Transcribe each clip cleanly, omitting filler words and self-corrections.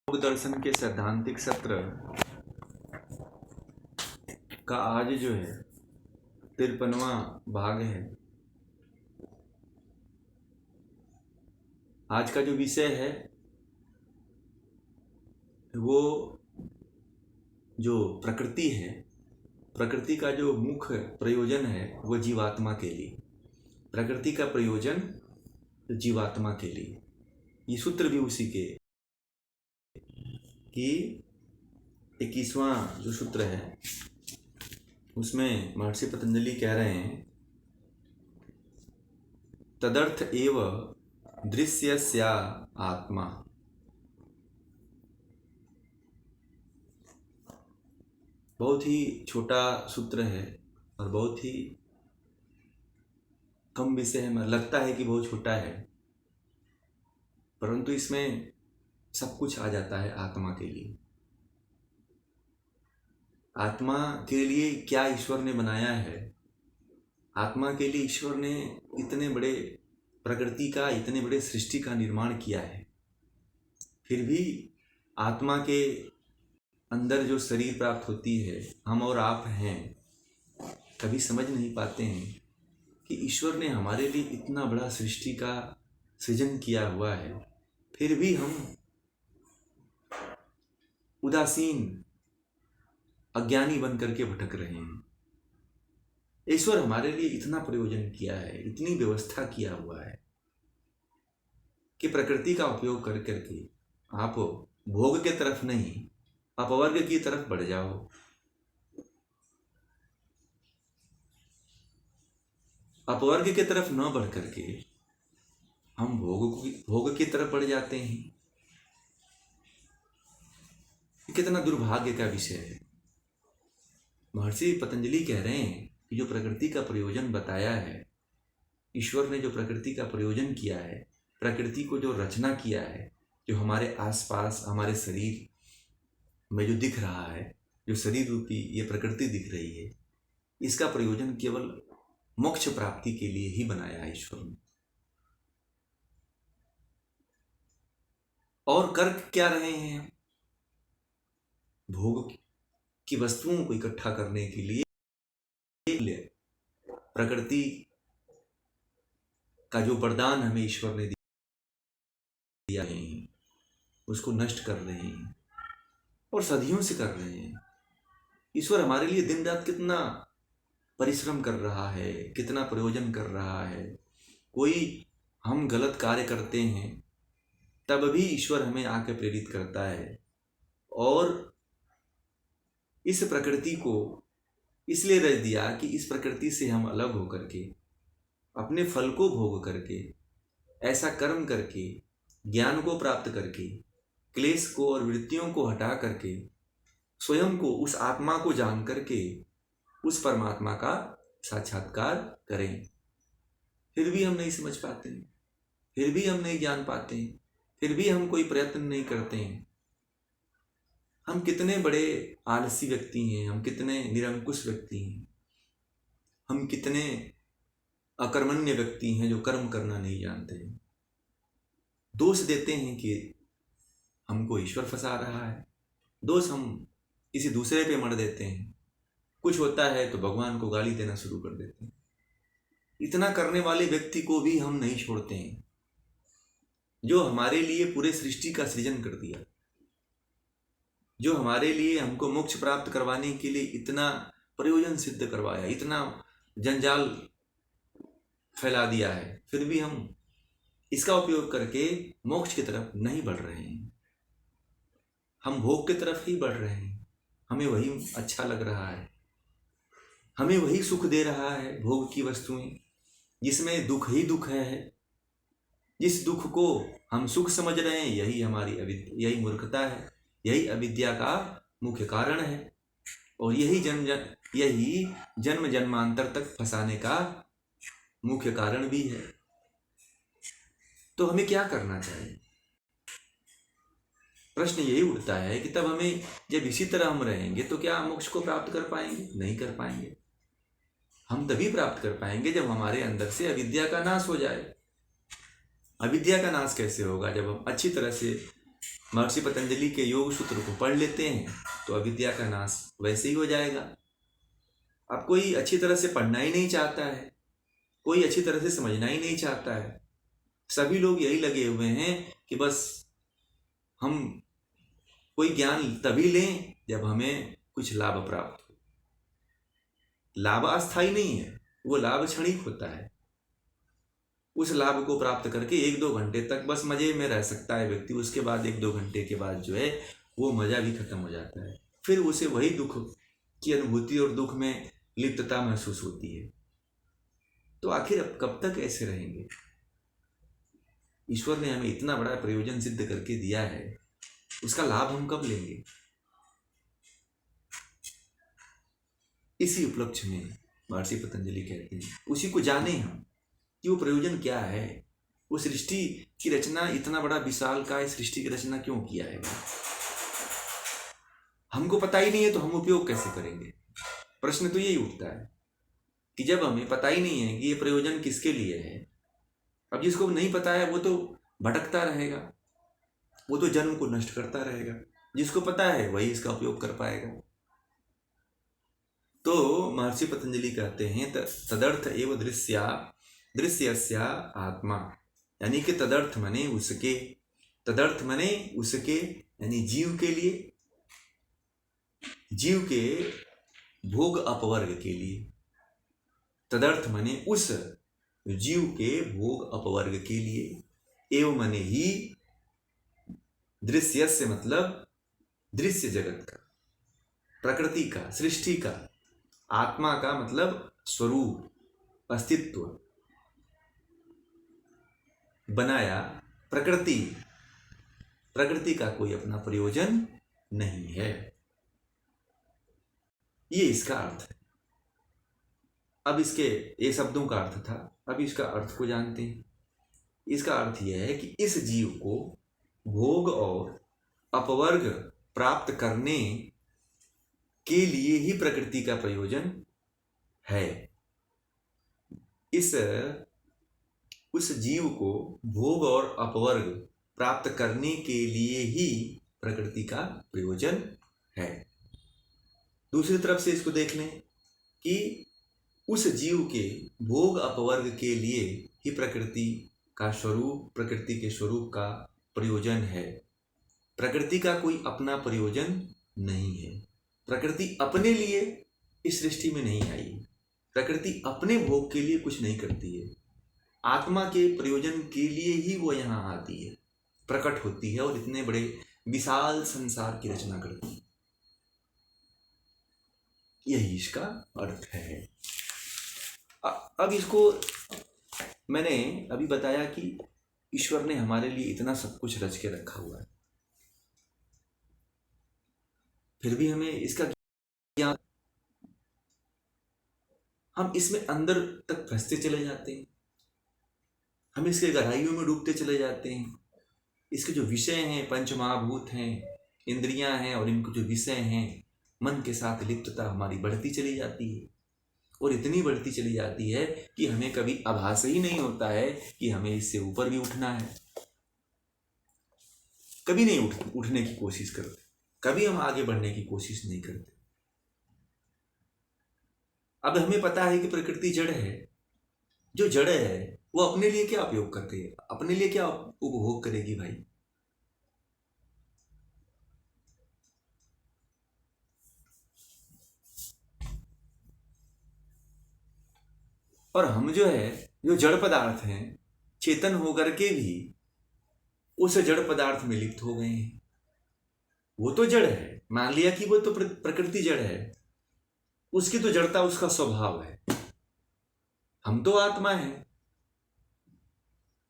योग दर्शन के सैद्धांतिक सत्र का आज जो है 53वां भाग है। आज का जो विषय है वो जो प्रकृति है, प्रकृति का जो मुख्य प्रयोजन है वो जीवात्मा के लिए, प्रकृति का प्रयोजन जीवात्मा के लिए। ये सूत्र भी उसी के कि 21वां जो सूत्र है उसमें महर्षि पतंजलि कह रहे हैं, तदर्थ एव दृश्यस्या आत्मा। बहुत ही छोटा सूत्र है और बहुत ही कम विषय है। लगता है कि बहुत छोटा है, परंतु इसमें सब कुछ आ जाता है आत्मा के लिए। आत्मा के लिए क्या ईश्वर ने बनाया है, आत्मा के लिए ईश्वर ने इतने बड़े प्रकृति का, इतने बड़े सृष्टि का निर्माण किया है, फिर भी आत्मा के अंदर जो शरीर प्राप्त होती है, हम और आप हैं, कभी समझ नहीं पाते हैं कि ईश्वर ने हमारे लिए इतना बड़ा सृष्टि का सृजन किया हुआ है, फिर भी हम उदासीन अज्ञानी बन करके भटक रहे हैं। ईश्वर हमारे लिए इतना प्रयोजन किया है, इतनी व्यवस्था किया हुआ है कि प्रकृति का उपयोग कर करके आप भोग के तरफ नहीं, अपवर्ग की तरफ बढ़ जाओ। अपवर्ग की तरफ न बढ़ करके हम भोग की तरफ बढ़ जाते हैं। कितना दुर्भाग्य का विषय है। महर्षि पतंजलि कह रहे हैं कि जो प्रकृति का प्रयोजन बताया है, ईश्वर ने जो प्रकृति का प्रयोजन किया है, प्रकृति को जो रचना किया है, जो हमारे आसपास हमारे शरीर में जो दिख रहा है, जो शरीर रूपी ये प्रकृति दिख रही है, इसका प्रयोजन केवल मोक्ष प्राप्ति के लिए ही बनाया है ईश्वर ने। और कर क्या रहे हैं? भोग की वस्तुओं को इकट्ठा करने के लिए प्रकृति का जो वरदान हमें ईश्वर ने दिया है उसको नष्ट कर रहे हैं और सदियों से कर रहे हैं। ईश्वर हमारे लिए दिन रात कितना परिश्रम कर रहा है, कितना प्रयोजन कर रहा है। कोई हम गलत कार्य करते हैं तब भी ईश्वर हमें आके प्रेरित करता है और इस प्रकृति को इसलिए रच दिया कि इस प्रकृति से हम अलग होकर के अपने फल को भोग करके, ऐसा कर्म करके, ज्ञान को प्राप्त करके, क्लेश को और वृत्तियों को हटा करके स्वयं को, उस आत्मा को जान करके उस परमात्मा का साक्षात्कार करें। फिर भी हम नहीं समझ पाते हैं, फिर भी हम नहीं जान पाते हैं, फिर भी हम कोई प्रयत्न नहीं करते हैं। हम कितने बड़े आलसी व्यक्ति हैं, हम कितने निरंकुश व्यक्ति हैं, हम कितने अकर्मण्य व्यक्ति हैं जो कर्म करना नहीं जानते हैं। दोष देते हैं कि हमको ईश्वर फंसा रहा है, दोष हम किसी दूसरे पे मर देते हैं। कुछ होता है तो भगवान को गाली देना शुरू कर देते हैं। इतना करने वाले व्यक्ति को भी हम नहीं छोड़ते हैं जो हमारे लिए पूरे सृष्टि का सृजन कर दिया, जो हमारे लिए हमको मोक्ष प्राप्त करवाने के लिए इतना प्रयोजन सिद्ध करवाया, इतना जंजाल फैला दिया है, फिर भी हम इसका उपयोग करके मोक्ष की तरफ नहीं बढ़ रहे हैं। हम भोग की तरफ ही बढ़ रहे हैं। हमें वही अच्छा लग रहा है, हमें वही सुख दे रहा है, भोग की वस्तुएं, जिसमें दुख ही दुख है। जिस दुख को हम सुख समझ रहे हैं यही हमारी यही मूर्खता है, यही अविद्या का मुख्य कारण है और यही जन्म जन्मांतर तक फंसाने का मुख्य कारण भी है। तो हमें क्या करना चाहिए? प्रश्न यही उठता है कि तब हमें, जब इसी तरह हम रहेंगे तो क्या मोक्ष को प्राप्त कर पाएंगे? नहीं कर पाएंगे। हम तभी प्राप्त कर पाएंगे जब हमारे अंदर से अविद्या का नाश हो जाए। अविद्या का नाश कैसे होगा? जब हम अच्छी तरह से महर्षि पतंजलि के योग सूत्र को पढ़ लेते हैं तो अविद्या का नाश वैसे ही हो जाएगा। अब कोई अच्छी तरह से पढ़ना ही नहीं चाहता है, कोई अच्छी तरह से समझना ही नहीं चाहता है। सभी लोग यही लगे हुए हैं कि बस हम कोई ज्ञान तभी लें जब हमें कुछ लाभ प्राप्त हो। लाभ अस्थायी नहीं है, वो लाभ क्षणिक होता है। उस लाभ को प्राप्त करके 1-2 घंटे तक बस मजे में रह सकता है व्यक्ति। उसके बाद 1-2 घंटे के बाद जो है वो मजा भी खत्म हो जाता है। फिर उसे वही दुख की अनुभूति और दुख में लिप्तता महसूस होती है। तो आखिर अब कब तक ऐसे रहेंगे? ईश्वर ने हमें इतना बड़ा प्रयोजन सिद्ध करके दिया है, उसका लाभ हम कब लेंगे? इसी उपलक्ष्य में महर्षि पतंजलि कहते हैं उसी को जाने हम कि वो प्रयोजन क्या है। वो सृष्टि की रचना, इतना बड़ा विशाल काय सृष्टि की रचना क्यों किया है? हमको पता ही नहीं है तो हम उपयोग कैसे करेंगे? प्रश्न तो यही उठता है कि जब हमें पता ही नहीं है कि ये प्रयोजन किसके लिए है। अब जिसको नहीं पता है वो तो भटकता रहेगा, वो तो जन्म को नष्ट करता रहेगा। जिसको पता है वही इसका उपयोग कर पाएगा। तो महर्षि पतंजलि कहते हैं तदर्थ एव दृश्यस्या आत्मा, यानी कि तदर्थ मने उसके, तदर्थ मने उसके यानी जीव के लिए, जीव के भोग अपवर्ग के लिए। तदर्थ मने उस जीव के भोग अपवर्ग के लिए। एव मने ही, दृश्य से मतलब दृश्य जगत का, प्रकृति का, सृष्टि का। आत्मा का मतलब स्वरूप, अस्तित्व, बनाया प्रकृति, प्रकृति का कोई अपना प्रयोजन नहीं है। ये इसका अर्थ है। अब इसके ये शब्दों का अर्थ था, अब इसका अर्थ को जानते हैं। इसका अर्थ यह है कि इस जीव को भोग और अपवर्ग प्राप्त करने के लिए ही प्रकृति का प्रयोजन है। उस जीव को भोग और अपवर्ग प्राप्त करने के लिए ही प्रकृति का प्रयोजन है। दूसरी तरफ से इसको देख लें कि उस जीव के भोग अपवर्ग के लिए ही प्रकृति का स्वरूप, प्रकृति के स्वरूप का प्रयोजन है। प्रकृति का कोई अपना प्रयोजन नहीं है। प्रकृति अपने लिए इस सृष्टि में नहीं आई। प्रकृति अपने भोग के लिए कुछ नहीं करती है। आत्मा के प्रयोजन के लिए ही वो यहाँ आती है, प्रकट होती है और इतने बड़े विशाल संसार की रचना करती है। यही इसका अर्थ है। अब इसको मैंने अभी बताया कि ईश्वर ने हमारे लिए इतना सब कुछ रच के रखा हुआ है, फिर भी हमें इसका ज्ञान, हम इसमें अंदर तक फंसते चले जाते हैं, हम इसके गहराइयों में डूबते चले जाते हैं। इसके जो विषय हैं, पंच महाभूत हैं, इंद्रियां हैं और इनके जो विषय हैं, मन के साथ लिप्तता हमारी बढ़ती चली जाती है और इतनी बढ़ती चली जाती है कि हमें कभी आभास ही नहीं होता है कि हमें इससे ऊपर भी उठना है। कभी नहीं उठने की कोशिश करते, कभी हम आगे बढ़ने की कोशिश नहीं करते। अब हमें पता है कि प्रकृति जड़ है। जो जड़ है वो अपने लिए क्या उपयोग करती है, अपने लिए क्या उपभोग करेगी भाई? और हम जो है, जो जड़ पदार्थ हैं, चेतन होकर के भी उस जड़ पदार्थ में लिप्त हो गए हैं। वो तो जड़ है, मान लिया कि वो तो प्रकृति जड़ है, उसकी तो जड़ता उसका स्वभाव है। हम तो आत्मा है,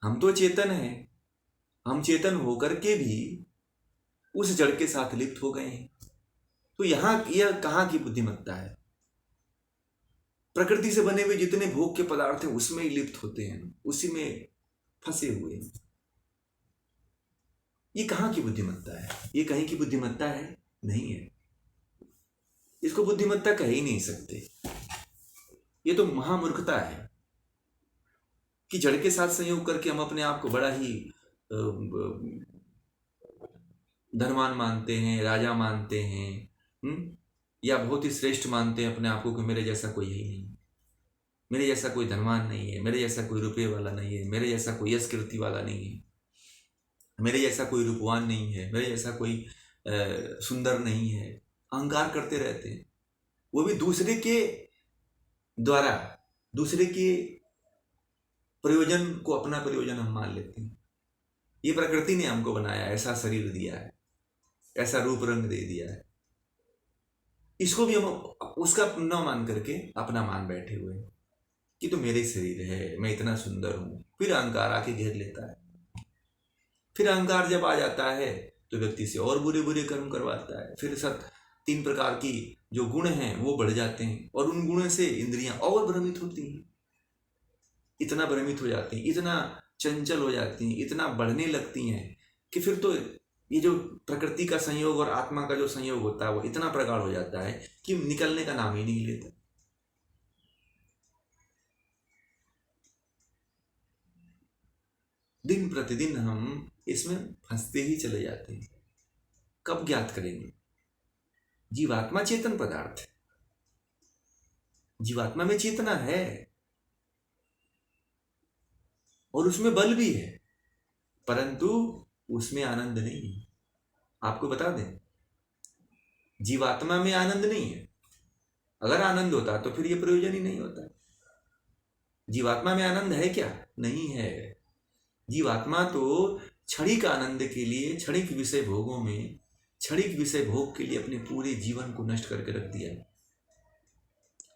हम तो चेतन है। हम चेतन होकर के भी उस जड़ के साथ लिप्त हो गए हैं। तो यहां यह कहां की बुद्धिमत्ता है? प्रकृति से बने हुए जितने भोग के पदार्थ हैं उसमें ही लिप्त होते हैं, उसी में फंसे हुए हैं। ये कहां की बुद्धिमत्ता है? ये कहीं की बुद्धिमत्ता है? नहीं है। इसको बुद्धिमत्ता कह ही नहीं सकते। ये तो महामूर्खता है कि जड़ के साथ संयोग करके हम अपने आप को बड़ा ही धनवान मानते हैं, राजा मानते हैं, या बहुत ही श्रेष्ठ मानते हैं अपने आप को कि मेरे जैसा कोई है ही नहीं, मेरे जैसा कोई धनवान नहीं है, मेरे जैसा कोई रुपये वाला नहीं है, मेरे जैसा कोई यश कीर्ति वाला नहीं है, मेरे जैसा कोई रूपवान नहीं है, मेरे जैसा कोई सुंदर नहीं है। अहंकार करते रहते हैं, वो भी दूसरे के द्वारा, दूसरे के प्रयोजन को अपना प्रयोजन हम मान लेते हैं। ये प्रकृति ने हमको बनाया, ऐसा शरीर दिया है, ऐसा रूप रंग दे दिया है, इसको भी हम उसका न मान करके अपना मान बैठे हुए हैं कि तो मेरे शरीर है, मैं इतना सुंदर हूं। फिर अहंकार आके घेर लेता है। फिर अहंकार जब आ जाता है तो व्यक्ति से और बुरे बुरे कर्म करवाता है। फिर सब 3 प्रकार की जो गुण हैं वो बढ़ जाते हैं, और उन गुणों से इंद्रियां और भ्रमित होती हैं, इतना भ्रमित हो जाती हैं, इतना चंचल हो जाती हैं, इतना बढ़ने लगती हैं कि फिर तो ये जो प्रकृति का संयोग और आत्मा का जो संयोग होता है वो इतना प्रगाढ़ हो जाता है कि निकलने का नाम ही नहीं लेता। दिन प्रतिदिन हम इसमें फंसते ही चले जाते हैं। कब ज्ञात करेंगे? जीवात्मा चेतन पदार्थ है, जीवात्मा में चेतना है और उसमें बल भी है, परंतु उसमें आनंद नहीं है। आपको बता दें, जीवात्मा में आनंद नहीं है। अगर आनंद होता तो फिर ये प्रयोजन ही नहीं होता। जीवात्मा में आनंद है क्या? नहीं है। जीवात्मा तो क्षणिक आनंद के लिए, क्षणिक विषय भोगों में, क्षणिक विषय भोग के लिए अपने पूरे जीवन को नष्ट करके रख दिया है।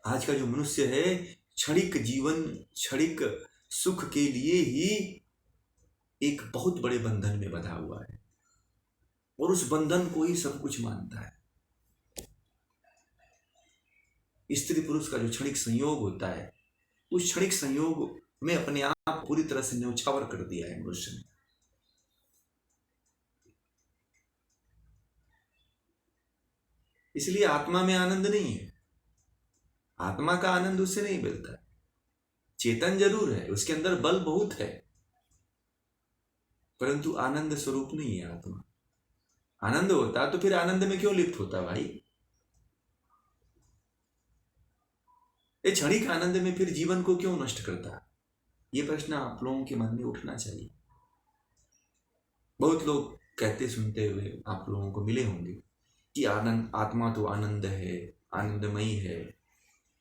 आज का जो मनुष्य है, क्षणिक जीवन, क्षणिक सुख के लिए ही एक बहुत बड़े बंधन में बंधा हुआ है, और उस बंधन को ही सब कुछ मानता है। स्त्री पुरुष का जो क्षणिक संयोग होता है, उस क्षणिक संयोग में अपने आप पूरी तरह से न्यौछावर कर दिया है मनुष्य ने। इसलिए आत्मा में आनंद नहीं है। आत्मा का आनंद उससे नहीं मिलता। चेतन जरूर है, उसके अंदर बल बहुत है, परंतु आनंद स्वरूप नहीं है आत्मा। आनंद होता तो फिर आनंद में क्यों लिप्त होता भाई? ये क्षणिक आनंद में फिर जीवन को क्यों नष्ट करता? ये प्रश्न आप लोगों के मन में उठना चाहिए। बहुत लोग कहते सुनते हुए आप लोगों को मिले होंगे कि आनंद, आत्मा तो आनंद है, आनंदमयी है।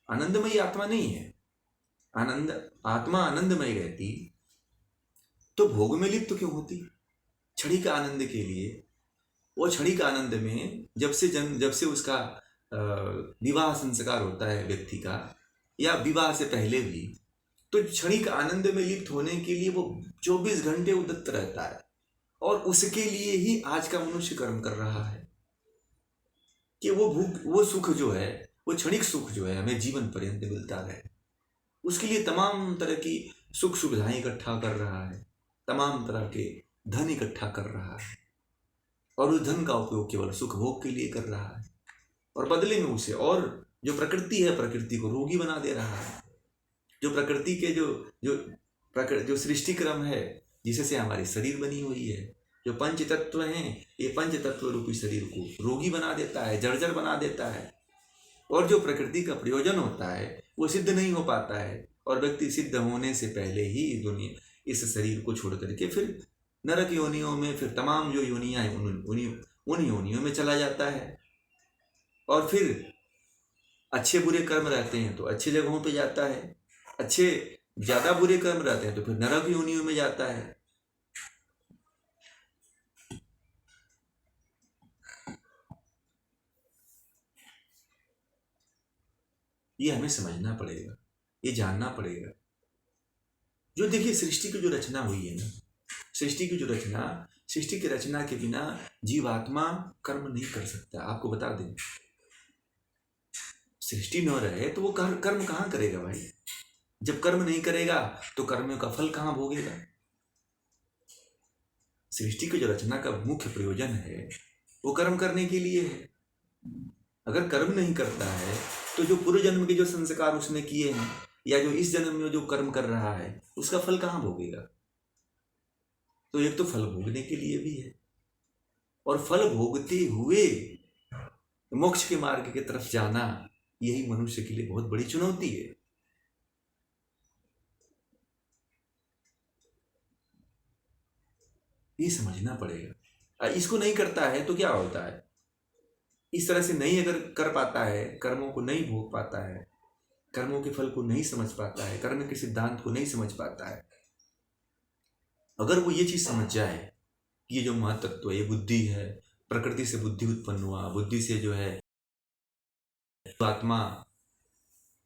आनंदमयी आत्मा नहीं है। आनंद, आत्मा आनंदमयी रहती तो भोग में लिप्त क्यों होती? क्षणिक आनंद के लिए, वो क्षणिक आनंद में जब से उसका विवाह संस्कार होता है व्यक्ति का, या विवाह से पहले भी, तो क्षणिक आनंद में लिप्त होने के लिए वो 24 घंटे उद्यत रहता है, और उसके लिए ही आज का मनुष्य कर्म कर रहा है कि वो सुख जो है, वो क्षणिक सुख जो है, हमें जीवन पर्यंत मिलता रहे। उसके लिए तमाम तरह की सुख सुविधाएं इकट्ठा कर रहा है, तमाम तरह के धन इकट्ठा कर रहा है, और उस धन का उपयोग केवल सुख भोग के लिए कर रहा है, और बदले में उसे, और जो प्रकृति है, प्रकृति को रोगी बना दे रहा है। जो प्रकृति के जो सृष्टि क्रम है, जिससे हमारी शरीर बनी हुई है, जो पंच तत्व हैं, ये पंच तत्व रूपी शरीर को रोगी बना देता है, जर्जर बना देता है। और जो प्रकृति का प्रयोजन होता है वो सिद्ध नहीं हो पाता है, और व्यक्ति सिद्ध होने से पहले ही दुनिया, इस शरीर को छोड़ करके फिर नरक योनियों में, फिर तमाम जो योनियां हैं उन योनियों में चला जाता है। और फिर अच्छे बुरे कर्म रहते हैं तो अच्छे जगहों पे जाता है, अच्छे ज्यादा बुरे कर्म रहते हैं तो फिर नरक योनियों में जाता है। ये हमें समझना पड़ेगा, ये जानना पड़ेगा। जो देखिए, सृष्टि की जो रचना हुई है ना, सृष्टि की जो रचना, सृष्टि की रचना के बिना जीवात्मा कर्म नहीं कर सकता। आपको बता दें, सृष्टि न रहे तो वो कर्म कहाँ करेगा भाई? जब कर्म नहीं करेगा तो कर्म का फल कहाँ भोगेगा? सृष्टि की जो रचना का मुख्य प्रयोजन है वो कर्म करने के लिए है। अगर कर्म नहीं करता है तो जो पूर्व जन्म के जो संस्कार उसने किए हैं, या जो इस जन्म में जो कर्म कर रहा है, उसका फल कहाँ भोगेगा? तो एक तो फल भोगने के लिए भी है, और फल भोगते हुए मोक्ष के मार्ग की तरफ जाना, यही मनुष्य के लिए बहुत बड़ी चुनौती है। ये समझना पड़ेगा। इसको नहीं करता है तो क्या होता है, इस तरह से नहीं अगर कर पाता है, कर्मों को नहीं भोग पाता है, कर्मों के फल को नहीं समझ पाता है, कर्म के सिद्धांत को नहीं समझ पाता है, अगर वो ये चीज समझ जाए कि ये जो महतत्व है, ये बुद्धि है, प्रकृति से बुद्धि उत्पन्न हुआ, बुद्धि से जो है जीवात्मा,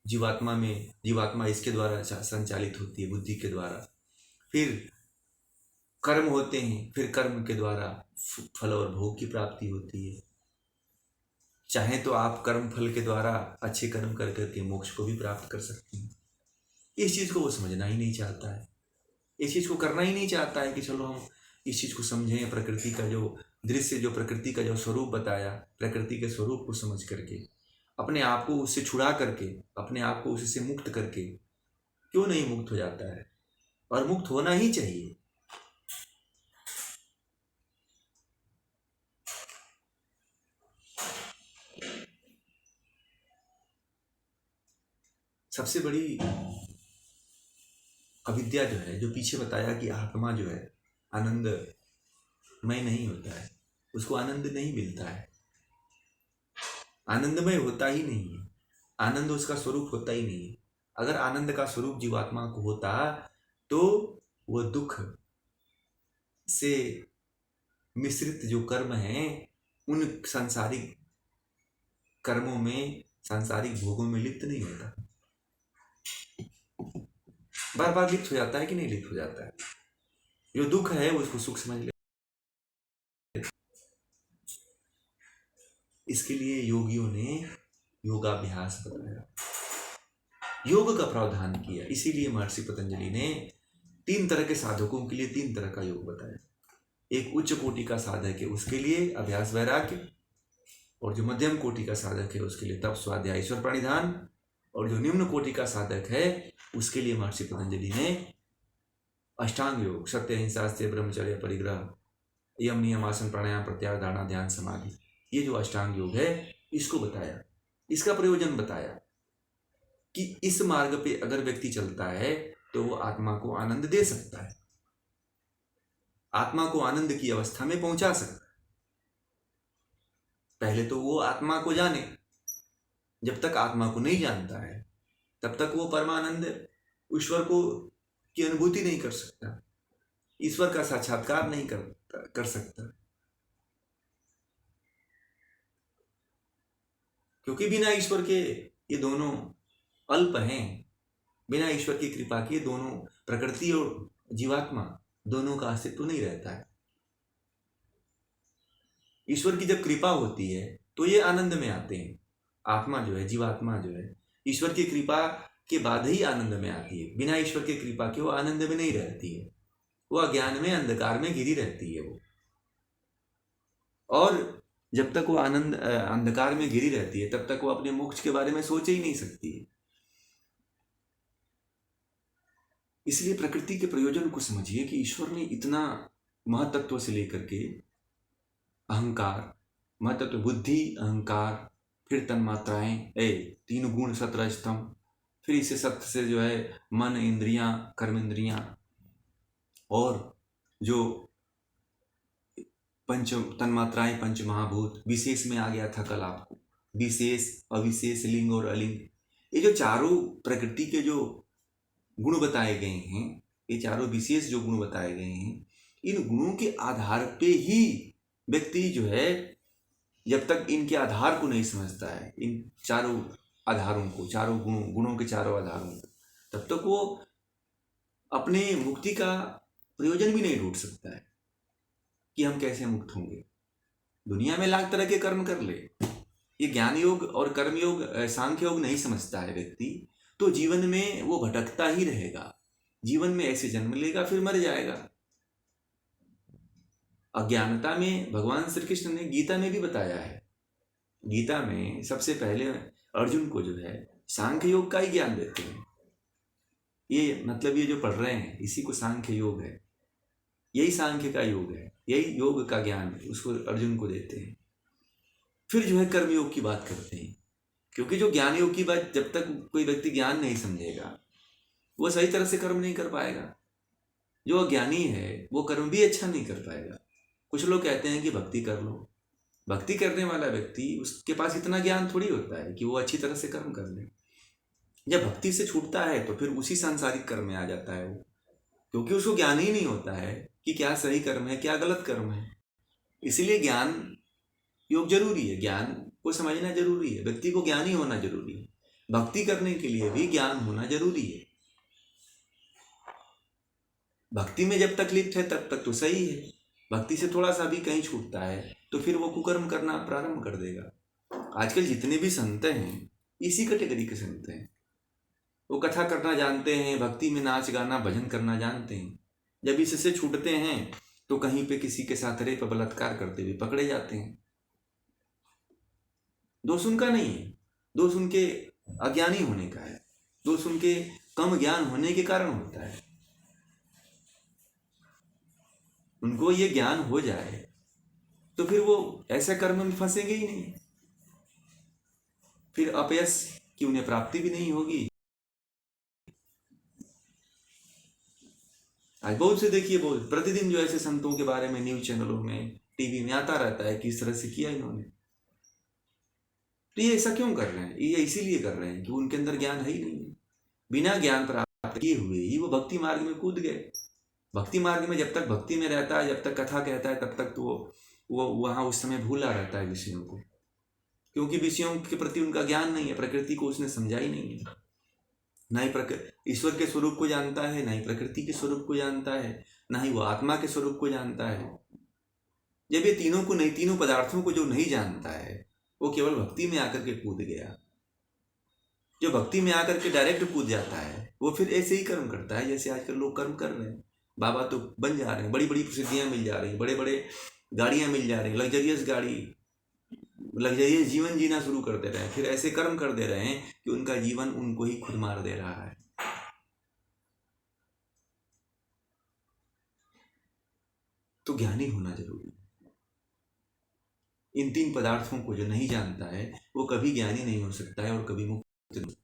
जीवात्मा इसके द्वारा संचालित होती है, बुद्धि के द्वारा, फिर कर्म होते हैं, फिर कर्म के द्वारा फल और भोग की प्राप्ति होती है। चाहे तो आप कर्म फल के द्वारा अच्छे कर्म कर करके मोक्ष को भी प्राप्त कर सकते हैं। इस चीज को वो समझना ही नहीं चाहता है, इस चीज को करना ही नहीं चाहता है कि चलो हम इस चीज को समझें, प्रकृति का जो दृश्य, जो प्रकृति का जो स्वरूप बताया, प्रकृति के स्वरूप को समझ करके अपने आप को उससे छुड़ा करके, अपने आप को उससे मुक्त करके क्यों नहीं मुक्त हो जाता है, और मुक्त होना ही चाहिए। सबसे बड़ी अविद्या जो है, जो पीछे बताया कि आत्मा जो है आनंदमय नहीं होता है, उसको आनंद नहीं मिलता है, आनंदमय होता ही नहीं है, आनंद उसका स्वरूप होता ही नहीं है। अगर आनंद का स्वरूप जीवात्मा को होता तो वह दुख से मिश्रित जो कर्म हैं, उन सांसारिक कर्मों में, सांसारिक भोगों में लिप्त नहीं होता। बार बार लिप्त हो जाता है कि नहीं लिप्त हो जाता है, जो दुख है उसको सुख समझ ले। इसके लिए योगियों ने योगाभ्यास बताया, योग का प्रावधान किया। इसीलिए महर्षि पतंजलि ने 3 तरह के साधकों के लिए 3 तरह का योग बताया। एक उच्च कोटि का साधक है, उसके लिए अभ्यास वैराग्य, और जो मध्यम कोटि का साधक है उसके लिए तप स्वाध्याय ईश्वर प्रणिधान, और जो निम्न कोटि का साधक है उसके लिए महर्षि पतंजलि ने अष्टांग योग, सत्य अहिंसा स्थिर ब्रह्मचर्य परिग्रह, यम नियम आसन प्राणायाम प्रत्याहार धारणा ध्यान समाधि, ये जो अष्टांग योग है इसको बताया। इसका प्रयोजन बताया कि इस मार्ग पे अगर व्यक्ति चलता है तो वो आत्मा को आनंद दे सकता है, आत्मा को आनंद की अवस्था में पहुंचा सकता है। पहले तो वो आत्मा को जाने, जब तक आत्मा को नहीं जानता है तब तक वो परमानंद ईश्वर को की अनुभूति नहीं कर सकता, ईश्वर का साक्षात्कार नहीं कर सकता, क्योंकि बिना ईश्वर के ये दोनों अल्प हैं। बिना ईश्वर की कृपा के दोनों, प्रकृति और जीवात्मा, दोनों का अस्तित्व नहीं रहता है। ईश्वर की जब कृपा होती है तो ये आनंद में आते हैं। आत्मा जो है, जीवात्मा जो है, ईश्वर की कृपा के बाद ही आनंद में आती है। बिना ईश्वर की कृपा के वो आनंद में नहीं रहती है, वो अज्ञान में, अंधकार में घिरी रहती है वो। और जब तक वो अंधकार में घिरी रहती है तब तक वो अपने मोक्ष के बारे में सोच ही नहीं सकती है। इसलिए प्रकृति के प्रयोजन को समझिए कि ईश्वर ने इतना महतत्व से लेकर के अहंकार, महतत्व बुद्धि, अहंकार, फिर तन्मात्राएं, 3 गुण, 17 स्तंभ, फिर इसे सत्य से जो है मन, इंद्रियां, कर्म इंद्रियां, और जो पंच तन्मात्राएं, पंच महाभूत, विशेष में आ गया था कल आपको, विशेष, अविशेष, लिंग और अलिंग। ये जो चारों प्रकृति के जो गुण बताए गए हैं, ये चारों विशेष जो गुण बताए गए हैं, इन गुणों के आधार पे ही व्यक्ति जो है, जब तक इनके आधार को नहीं समझता है, इन चारों आधारों को, चारों गुणों के चारों आधारों को, तब तक वो अपने मुक्ति का प्रयोजन भी नहीं ढूंढ सकता है कि हम कैसे मुक्त होंगे। दुनिया में लाख तरह के कर्म कर ले, ये ज्ञान योग और कर्म योग, सांख्य योग नहीं समझता है व्यक्ति, तो जीवन में वो भटकता ही रहेगा। जीवन में ऐसे जन्म लेगा फिर मर जाएगा। अज्ञानता में भगवान श्री कृष्ण ने गीता में भी बताया है। गीता में सबसे पहले अर्जुन को जो है सांख्य योग का ही ज्ञान देते हैं। ये मतलब ये जो पढ़ रहे हैं इसी को सांख्य योग है, यही सांख्य का योग है। यही योग का ज्ञान उसको अर्जुन को देते हैं। फिर जो है कर्मयोग की बात करते हैं, क्योंकि जो ज्ञान योग की बात, जब तक कोई व्यक्ति ज्ञान नहीं समझेगा वो सही तरह से कर्म नहीं कर पाएगा। जो अज्ञानी है वो कर्म भी अच्छा नहीं कर पाएगा। कुछ लोग कहते हैं कि भक्ति कर लो। भक्ति करने वाला व्यक्ति, उसके पास इतना ज्ञान थोड़ी होता है कि वो अच्छी तरह से कर्म कर ले। जब भक्ति से छूटता है तो फिर उसी सांसारिक कर्म में आ जाता है वो, क्योंकि उसको ज्ञान ही नहीं होता है कि क्या सही कर्म है क्या गलत कर्म है। इसीलिए ज्ञान योग जरूरी है, ज्ञान को समझना जरूरी है, व्यक्ति को ज्ञानी होना जरूरी है। भक्ति करने के लिए भी ज्ञान होना जरूरी है। भक्ति में जब तक लिप्त है तब तक तो सही है, भक्ति से थोड़ा सा भी कहीं छूटता है तो फिर वो कुकर्म करना प्रारंभ कर देगा। आजकल जितने भी संत हैं इसी कैटेगरी के संत हैं। वो कथा करना जानते हैं, भक्ति में नाच गाना भजन करना जानते हैं। जब इससे छूटते हैं तो कहीं पे किसी के साथ रेप बलात्कार करते हुए पकड़े जाते हैं। दोष उनका नहीं है, दोष उनके अज्ञानी होने का है, दोष उनके कम ज्ञान होने के कारण होता है। उनको ये ज्ञान हो जाए तो फिर वो ऐसे कर्म में फंसेंगे ही नहीं, फिर अपयश की उन्हें प्राप्ति भी नहीं होगी। आज बहुत से देखिए, बहुत प्रतिदिन जो ऐसे संतों के बारे में न्यूज चैनलों में टीवी में आता रहता है कि इस तरह से किया इन्होंने। तो ये ऐसा क्यों कर रहे हैं? ये इसीलिए कर रहे हैं कि उनके अंदर ज्ञान है ही नहीं है। बिना ज्ञान प्राप्त किए हुए ही वो भक्ति मार्ग में कूद गए। भक्ति मार्ग में जब तक भक्ति में रहता है, जब तक कथा कहता है, तब तक तो वो वहाँ उस समय भूला रहता है विषयों को, क्योंकि विषयों के प्रति उनका ज्ञान नहीं है। प्रकृति को उसने समझा ही नहीं है, ना ही ईश्वर के स्वरूप को जानता है, ना ही प्रकृति के स्वरूप को जानता है, ना ही वो आत्मा के स्वरूप को जानता है। जब ये तीनों को नहीं, तीनों पदार्थों को जो नहीं जानता है वो केवल भक्ति में आकर के कूद गया। जो भक्ति में आकर के डायरेक्ट कूद जाता है वो फिर ऐसे ही कर्म करता है जैसे आजकल लोग कर्म कर रहे हैं। बाबा तो बन जा रहे हैं, बड़ी बड़ी प्रसिद्धियां मिल जा रही हैं, बड़े बड़े गाड़ियां मिल जा रही हैं, लग्जरियस गाड़ी, लग्जरियस जीवन जीना शुरू कर दे रहे हैं, फिर ऐसे कर्म कर दे रहे हैं कि उनका जीवन उनको ही खुद मार दे रहा है। तो ज्ञानी होना जरूरी है। इन तीन पदार्थों को जो नहीं जानता है वो कभी ज्ञानी नहीं हो सकता है और कभी मुक्त नहीं।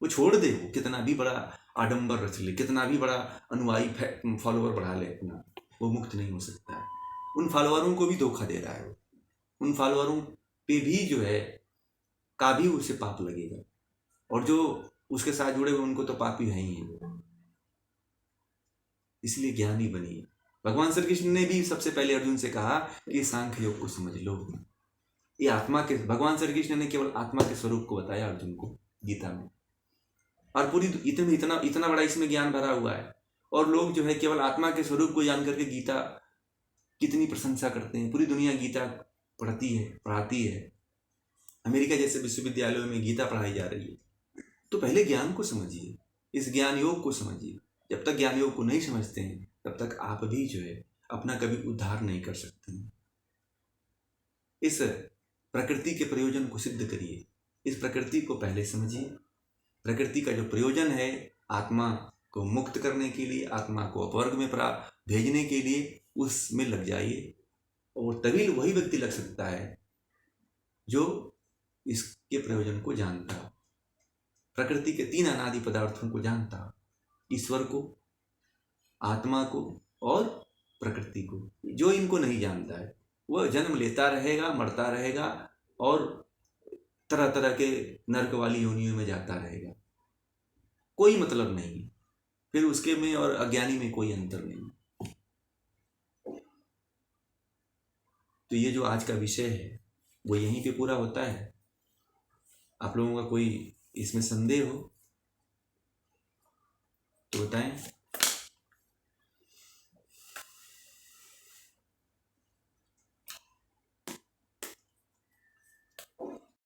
वो छोड़ दे, वो कितना भी बड़ा आडंबर रच ले, कितना भी बड़ा अनुयायी फॉलोअर बढ़ा ले अपना, वो मुक्त नहीं हो सकता है। उन फॉलोअरों को भी धोखा दे रहा है वो, उन फॉलोअरों पे भी जो है का भी उसे पाप लगेगा, और जो उसके साथ जुड़े हुए उनको तो पापी है ही है। इसलिए ज्ञानी बनिए। भगवान श्री कृष्ण ने भी सबसे पहले अर्जुन से कहा कि सांख्य योग को समझ लो। ये आत्मा के, भगवान श्री कृष्ण ने केवल आत्मा के स्वरूप को बताया अर्जुन को गीता में, और पूरी इतना बड़ा इसमें ज्ञान भरा हुआ है, और लोग जो है केवल आत्मा के स्वरूप को जान करके गीता कितनी प्रशंसा करते हैं। पूरी दुनिया गीता पढ़ती है, पढ़ाती है। अमेरिका जैसे विश्वविद्यालयों में गीता पढ़ाई जा रही है। तो पहले ज्ञान को समझिए, इस ज्ञान योग को समझिए। जब तक ज्ञान योग को नहीं समझते हैं तब तक आप भी जो है अपना कभी उद्धार नहीं कर सकते हैं। इस प्रकृति के प्रयोजन को सिद्ध करिए, इस प्रकृति को पहले समझिए। प्रकृति का जो प्रयोजन है आत्मा को मुक्त करने के लिए, आत्मा को अपवर्ग में भेजने के लिए, उसमें लग जाइए, और तभी वही व्यक्ति लग सकता है जो इसके प्रयोजन को जानता हो, प्रकृति के तीन अनादि पदार्थों को जानता हो, ईश्वर को, आत्मा को और प्रकृति को। जो इनको नहीं जानता है वह जन्म लेता रहेगा, मरता रहेगा और तरह तरह के नरक वाली योनियों में जाता रहेगा। कोई मतलब नहीं, फिर उसके में और अज्ञानी में कोई अंतर नहीं। तो ये जो आज का विषय है वो यहीं पे पूरा होता है। आप लोगों का कोई इसमें संदेह हो तो बताएं।